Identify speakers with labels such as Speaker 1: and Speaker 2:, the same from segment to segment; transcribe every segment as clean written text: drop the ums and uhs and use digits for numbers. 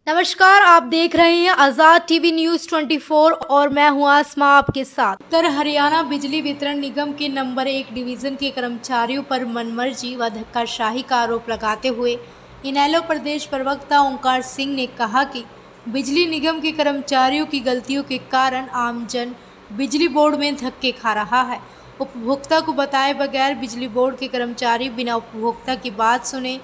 Speaker 1: नमस्कार, आप देख रहे हैं आज़ाद टीवी न्यूज़ 24 और मैं हूं आसमा आपके साथ। उत्तर हरियाणा बिजली वितरण निगम के नंबर 1 डिवीज़न के कर्मचारियों पर मनमर्जी व धक्काशाही का आरोप लगाते हुए इनेलो प्रदेश प्रवक्ता ओंकार सिंह ने कहा कि बिजली निगम के कर्मचारियों की गलतियों के कारण आमजन बिजली बोर्ड में धक्के खा रहा है। उपभोक्ता को बताए बगैर बिजली बोर्ड के कर्मचारी बिना उपभोक्ता की बात सुने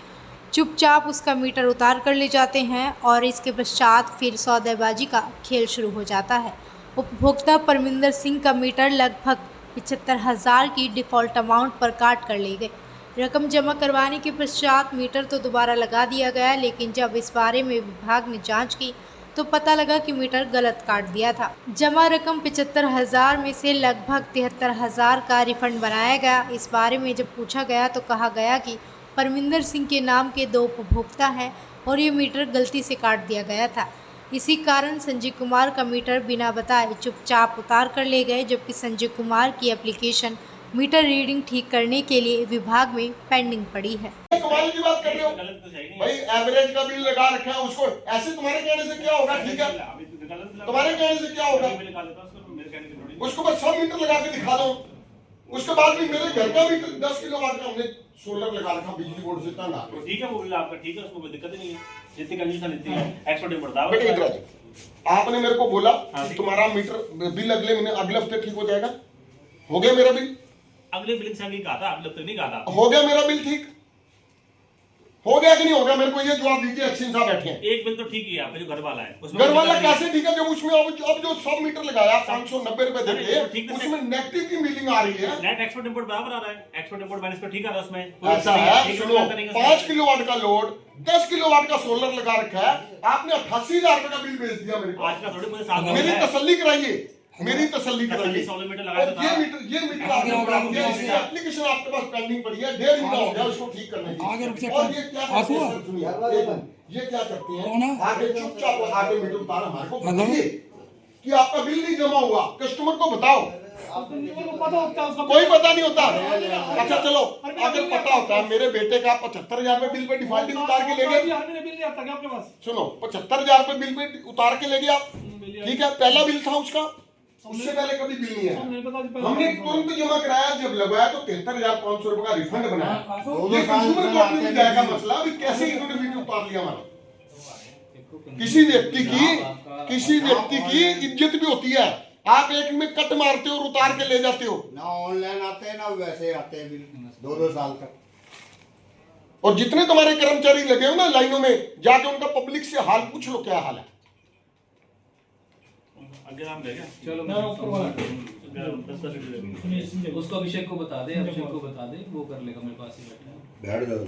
Speaker 1: चुपचाप उसका मीटर उतार कर ले जाते हैं और इसके पश्चात फिर सौदेबाजी का खेल शुरू हो जाता है। उपभोक्ता परमिंदर सिंह का मीटर लगभग 75,000 की डिफ़ॉल्ट अमाउंट पर काट कर ले गए। रकम जमा करवाने के पश्चात मीटर तो दोबारा लगा दिया गया, लेकिन जब इस बारे में विभाग ने जांच की तो पता लगा कि मीटर गलत काट दिया था। जमा रकम 75,000 में से लगभग 73,000 का रिफंड बनाया गया। इस बारे में जब पूछा गया तो कहा गया कि परमिंदर सिंह के नाम के 2 उपभोक्ता हैं और ये मीटर गलती से काट दिया गया था। इसी कारण संजय कुमार का मीटर बिना बताए चुपचाप उतार कर ले गए, जबकि संजय कुमार की एप्लीकेशन मीटर रीडिंग ठीक करने के लिए विभाग में पेंडिंग पड़ी है।
Speaker 2: कमाल की बात कर रहे हो भाई, एवरेज का बिल लगा रखा है उसको, ऐसे तुम्हारे कहने से क्या होगा? ठीक है, तुम्हारे कहने से क्या होगा? उसको बस 100 मीटर लगा के दिखा दो। उसके बाद भी मेरे घर का भी 10 किलोवाट का हमने सोलर लगा रखा बिजली बोर्ड से तंग आके।
Speaker 3: ठीक है, वो बिल आपका ठीक है, उसमें कोई दिक्कत नहीं है। जितनी कंडीशन इतनी है, एक्स्ट्रा डे बढ़ता है।
Speaker 2: बेटे इधर आ, आपने मेरे को बोला कि तुम्हारा मीटर बिल अगले हफ्ते ठीक हो जाएगा। हो गया मेरा बिल?
Speaker 3: अगले बिल से अभी कहा था, अगले हफ्ते नहीं कहा था।
Speaker 2: हो गया मेरा बिल ठीक? हो गया कि नहीं हो गया? मेरे को ये जवाब दीजिए। एक्शन साहब बैठे हैं।
Speaker 3: एक बिल तो ठीक ही है, आपका जो घर वाला है उसमें
Speaker 2: घर वाला कैसे ठीक है जब उसमें अब जो 100 मीटर लगाया 590 रुपए देके उसमें नेगेटिव की बिलिंग आ रही है।
Speaker 3: नेट एक्सपोर्ट इंपोर्ट बराबर आ रहा है, एक्सपोर्ट इंपोर्ट माइनस पे ठीक आ रहा है उसमें।
Speaker 2: ऐसा है, सुनो, 5 किलोवाट का लोड 10 किलोवाट का सोलर लगा रखा है, आपने 88,000 रुपए का बिल भेज दिया मेरे को।
Speaker 3: आज का थोड़ी मुझे साथ
Speaker 2: मेरी तसल्ली कराइए, मेरी तसल्ली कराइए।
Speaker 3: मीटर लगाया था।
Speaker 2: ये मीटर आपने एप्लीकेशन आपके पास पेंडिंग पड़ी है, 1.5 महीना हो गया उसको ठीक करने की। और ये क्या करते हैं? सुनिए, ये क्या करते हैं? आगे चुपचाप आगे मीटर उतार हमारे को बताइए कि आपका बिल नहीं जमा हुआ, कस्टमर को बताओ। कोई पता नहीं होता। अच्छा चलो, अगर पता होता, मेरे बेटे का 75,000 रुपए बिल पे डिफॉल्टिंग उतार के ले गए। सुनो, 75,000 रुपए बिल पे उतार के ले गया, ठीक है, पहला बिल था उसका, उससे पहले कभी बिल नहीं आया। हमने तुरंत जमा कराया, जब लगाया तो 73,500 रुपए का रिफंड बनाया। ये कंज्यूमर कोर्ट में जाएगा मसला, अभी कैसे इन्होंने बिल उतार लिया हमारा? किसी व्यक्ति की इज्जत भी होती है। आप एक में कट मारते हो और उतार के ले जाते हो।
Speaker 4: ना ऑनलाइन आते हैं ना वैसे आते हैं बिल 2-2 साल तक।
Speaker 2: और जितने तुम्हारे कर्मचारी लगे हो ना लाइनों में, जाके उनका पब्लिक से हाल पूछ लो, क्या हाल है।
Speaker 3: चलो
Speaker 5: उसको अभिषेक को बता दे, वो कर लेगा, मेरे पास ही बैठा है।
Speaker 4: बैठ जाओ।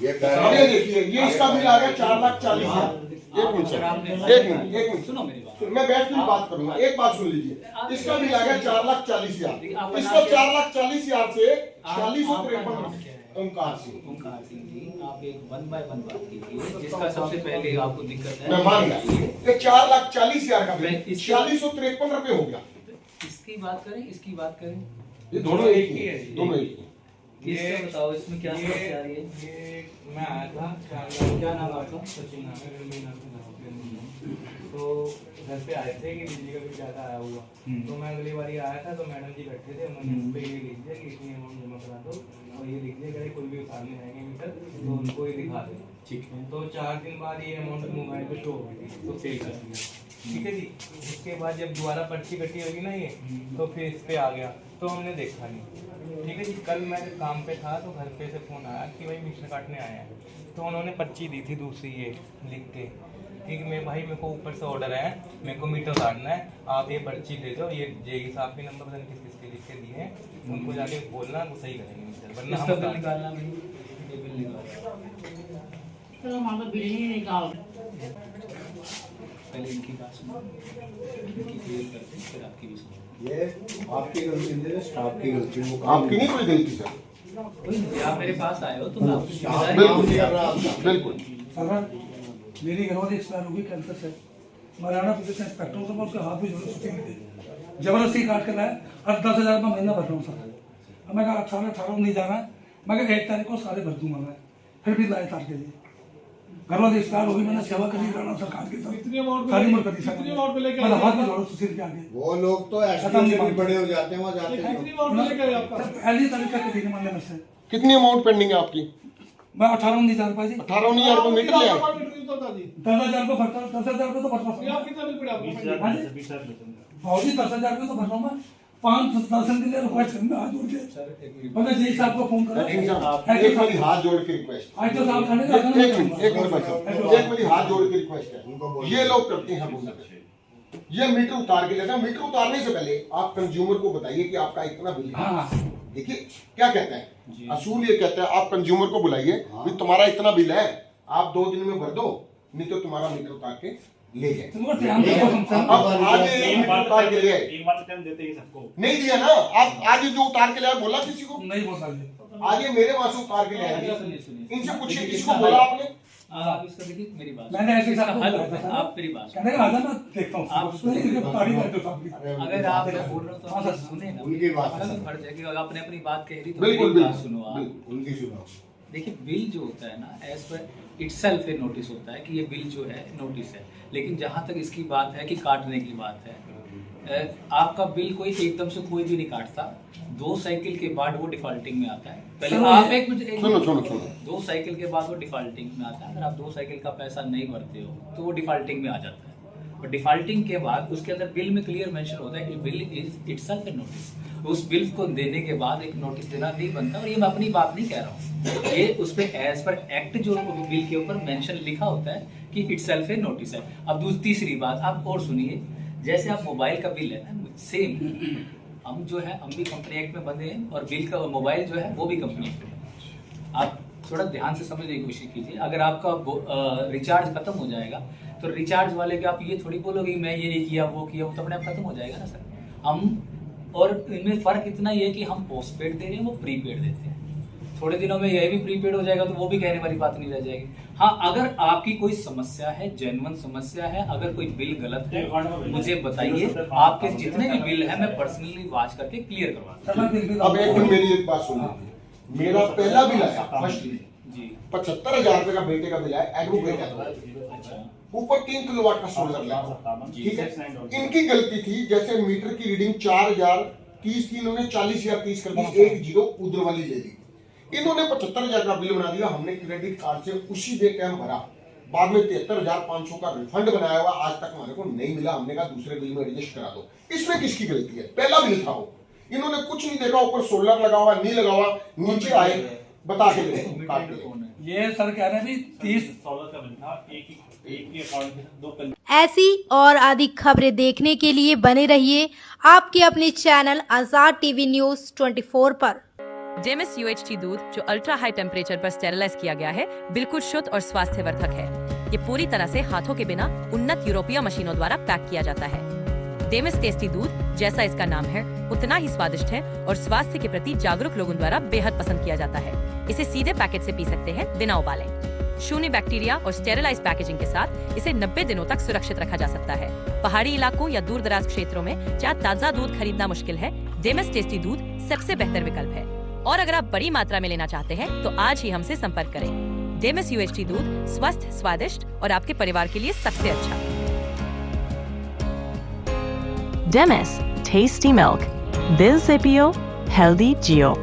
Speaker 4: ये
Speaker 2: आगे देखिए, ये इसका बिल आ गया 4,40,000। एक मिनट
Speaker 5: सुनो मेरी बात।
Speaker 2: मैं बैठ के बात करूंगा, एक बात सुन लीजिए। इसका बिल आ गया 4,40,000। इसका 4,40,000 से 4653 ओंकार सिंह
Speaker 5: जी, आप एक 1 बाय 1 बात कीजिए। जिसका सबसे पहले आपको दिक्कत है,
Speaker 2: मैं मान गया, ये 4,40,000 का बिल 4653 रुपए हो गया।
Speaker 5: इसकी बात करें,
Speaker 2: ये दोनों एक ही है, दोनों एक ही।
Speaker 5: ये बताओ इसमें क्या समस्या आ रही है?
Speaker 6: ये मैं आया था,
Speaker 5: क्या नाम आपका?
Speaker 6: सचिन नाम है, मेरे महीना तो घर पे आए थे कि बिजली का बिल ज़्यादा आया हुआ। तो मैं अगली बार आया था तो मैडम जी बैठे थे, उन्होंने इस पे ये लिख दिया कि इतनी अमाउंट जमा करा दो और ये लिख दिया अगर कोई भी उतारने आएंगे मीटर तो उनको ये दिखा दे।
Speaker 5: ठीक है,
Speaker 6: तो 4 दिन बाद ये अमाउंट मोबाइल पे शो हो गई थी, तो पे कर दिया। ठीक है जी, उसके बाद जब दोबारा पर्ची कटी होगी ना ये, तो फिर इस पे आ गया, तो हमने देखा नहीं। ठीक है जी, कल मैं काम पे था तो घर पे से फ़ोन आया कि भाई मीटर काटने आए हैं। तो उन्होंने पर्ची दी थी दूसरी ये लिख के कि मैं भाई मेरे को ऊपर से ऑर्डर है, मेरे को मीटर काटना है, आप ये पर्ची दे दो, ये जेई साहब के नंबर पता किस किसके लिख के दिए हैं, उनको जाके बोलना वो सही करेंगे मीटर, वरना
Speaker 5: इसका
Speaker 6: हम
Speaker 5: बिल निकालना नहीं, ये बिल निकालना।
Speaker 7: चलो हमारा बिल ही निकाल।
Speaker 5: पहले इनकी बात सुनो, इनकी क्लियर करते हैं, फिर आपकी भी सुनो।
Speaker 4: ये आपकी गलती नहीं है, स्टाफ की गलती है।
Speaker 2: आपकी नहीं कोई गलती सर।
Speaker 5: कोई नहीं, आप मेरे पास आए हो तो मैं आपकी
Speaker 4: स्टाफ
Speaker 5: जिम्मेदारी
Speaker 2: बिल्कुल।
Speaker 8: मेरी घरवाली एक्सपायर हो गई कैंसर से। हरियाणा पुलिस का इंस्पेक्टर हूँ, मैं उसके हाथ में जोड़े छुट्टी नहीं दी, जबरदस्ती काट के लाया। अब 10,000 रुपये महीना भर रहा हूँ सर। अब मैं कहा 18 नहीं जाना है, मैं 1 तारीख को सारे भर दूंगा मैं, फिर भी लाए तार के लिए। घरवाली एक्सपायर हो गई, मैंने सेवा करी राणा सरकार के साथ, सारी उम्र करी सर, मतलब हाथ में जोड़ो सुशील के आगे।
Speaker 4: वो लोग तो ऐसे भी बड़े हो जाते हैं वहाँ जाते हैं।
Speaker 8: सर पहली तारीख तक के दिन मानने में से
Speaker 2: कितनी अमाउंट पेंडिंग है आपकी?
Speaker 8: मैं 18,000 रुपये जी,
Speaker 2: 18,000 रुपये मीटर ले आए।
Speaker 8: 10,000 को भरता, 10,000 को तो भरना पड़ेगा
Speaker 3: 20,000
Speaker 8: भाव जी, 10,000 को तो भरना मैं 5 दर्शन के लिए रिक्वेस्ट करूंगा हाथ जोड़ के, और मैं जी साहब को फोन करा।
Speaker 2: एक मेरी हाथ जोड़ के रिक्वेस्ट,
Speaker 8: आज तो साहब खाने
Speaker 2: एक मिनट भाई साहब, एक मेरी हाथ जोड़ के रिक्वेस्ट है, ये लोग करते हैं हम ये मीटर उतार के लेना। मीटर उतारने से पहले आप कंज्यूमर को बताइए कि आपका इतना बिल है।
Speaker 8: हाँ
Speaker 2: देखिए क्या कहते हैं असूल, ये कहता है आप कंज्यूमर को बुलाइए कि तुम्हारा इतना बिल है, आप 2 दिन में भर दो, नहीं तो तुम्हारा मीटर उतार के ले जाए।
Speaker 8: तुमको ध्यान दो
Speaker 2: अब आज ये मीटर उतार के ले आए,
Speaker 3: एक बार टाइम देते ही सबको
Speaker 2: नहीं दिया ना। आप आज जो उतार के ले आए बोला किसी को?
Speaker 8: नहीं बोल सकते।
Speaker 2: आज ये मेरे वहां से उतार के ले आए,
Speaker 5: सुनिए
Speaker 2: इनसे पूछिए किसको बोला आपने?
Speaker 5: आप इसका देखिए मेरी बात,
Speaker 8: मैंने ऐसे
Speaker 5: इसका
Speaker 8: साहब
Speaker 5: हल
Speaker 8: को
Speaker 5: होता है,
Speaker 8: बताया
Speaker 5: आप मेरी बात
Speaker 8: कहने का आधा मैं देखता हूँ
Speaker 5: आप
Speaker 8: तारीफ करते साहब की।
Speaker 5: अगर आप बोल रहे हो तो आप सुने ना,
Speaker 4: उनकी बात
Speaker 5: आपका भी फर्ज है कि अगर आपने अपनी बात कह दी तो
Speaker 2: बिल्कुल
Speaker 5: मेरी बात
Speaker 2: बिल्कुल
Speaker 5: सुनो आप।
Speaker 4: उनकी सुनाओ।
Speaker 5: देखिए बिल जो होता है ना, एज पर इटसेल्फ एक नोटिस होता है कि ये बिल जो है नोटिस है, लेकिन जहाँ तक इसकी बात है कि काटने की बात है, आपका बिल कोई एकदम से कोई भी नहीं काटता, 2 साइकिल के बाद वो डिफॉल्टिंग में आता है। पहले आप एक मिनट
Speaker 2: सुनो
Speaker 5: 2 साइकिल के बाद वो डिफॉल्टिंग में आता है। अगर आप 2 साइकिल का पैसा नहीं भरते हो तो वो डिफॉल्टिंग में आ जाता है, और डिफॉल्टिंग के बाद उसके अंदर बिल में क्लियर मेंशन होता है कि bill is itself A notice. उस बिल को देने के बाद एक नोटिस देना नहीं बनता, और ये मैं अपनी बात नहीं कह रहा हूँ, ये उस पर एज पर एक्ट जो बिल के ऊपर मेंशन लिखा होता है कि इटसेल्फ ए नोटिस है। अब तीसरी बात आप और सुनिए, जैसे आप मोबाइल का बिल है ना, सेम हम जो है हम भी कंपनी एक्ट में बंधे हैं, और बिल का मोबाइल जो है वो भी कंपनी एक्ट में। आप थोड़ा ध्यान से समझने की कोशिश कीजिए। अगर आपका रिचार्ज खत्म हो जाएगा तो रिचार्ज वाले के आप ये थोड़ी बोलोगे मैं ये किया वो किया, वो तो अपने आप खत्म हो जाएगा ना सर। हम और इनमें फर्क इतना ही है कि हम पोस्ट पेड दे रहे हैं, वो प्रीपेड देते हैं। थोड़े दिनों में यह भी प्रीपेड हो जाएगा तो वो भी कहने वाली बात नहीं रह जाएगी। हाँ, अगर आपकी कोई समस्या है, जेन्युइन समस्या है, अगर कोई बिल गलत है मुझे बताइए, आपके जितने भी बिल है मैं पर्सनली वॉच करके क्लियर करवा दूंगा।
Speaker 2: अब एक मिनट मेरी एक बात सुनो, मेरा पहला बिल आया फर्स्ट
Speaker 5: जी
Speaker 2: 75,000 रुपए का बेटे का बिल आया, एडवोकेट है,
Speaker 5: अच्छा
Speaker 2: ऊपर 3 किलोवाट का सोलर लगा, ठीक है। इनकी गलती थी, जैसे मीटर की रीडिंग 4,030 थी, इन्होंने 40,000 30 कर दी, 1 जीरो उधर वाली ले ली। इन्होंने 75,000 का बिल बना दिया, हमने क्रेडिट कार्ड से उसी डे टाइम भरा, बाद में 73,500 का रिफंड बनाया हुआ, आज तक हमारे को नहीं मिला। हमने कहा दूसरे बिल में एडजस्ट करा दो। इसमें किसकी गलती है? पहला बिल था वो, इन्होंने कुछ नहीं देखा, ऊपर सोलर लगा हुआ नहीं लगा हुआ, नीचे आए बता के
Speaker 8: ये सर कह रहे हैं भी 30
Speaker 3: 16 का बिल था, एक ही अकाउंट में 2 बिल।
Speaker 1: ऐसी और अधिक खबरें देखने के लिए बने रहिए आपके अपने चैनल आजाद टीवी न्यूज़ 24 पर।
Speaker 9: डेमिस UHT दूध जो अल्ट्रा हाई टेम्परेचर पर स्टेरिलाइज किया गया है, बिल्कुल शुद्ध और स्वास्थ्यवर्धक है। ये पूरी तरह से हाथों के बिना उन्नत यूरोपीय मशीनों द्वारा पैक किया जाता है। डेमिस टेस्टी दूध, जैसा इसका नाम है, उतना ही स्वादिष्ट है और स्वास्थ्य के प्रति जागरूक लोगों द्वारा बेहद पसंद किया जाता है। इसे सीधे पैकेट से पी सकते हैं बिना उबाले। शून्य बैक्टीरिया और स्टेरिलाइज पैकेजिंग के साथ इसे 90 दिनों तक सुरक्षित रखा जा सकता है। पहाड़ी इलाकों या दूर दराज क्षेत्रों में जहाँ ताज़ा दूध खरीदना मुश्किल है, डेमिस टेस्टी दूध सबसे बेहतर विकल्प है। और अगर आप बड़ी मात्रा में लेना चाहते हैं तो आज ही हमसे संपर्क करें। डेमिस UHT दूध स्वस्थ, स्वादिष्ट और आपके परिवार के लिए सबसे अच्छा।
Speaker 10: Demis, tasty milk. Bill Zipio, healthy Geo.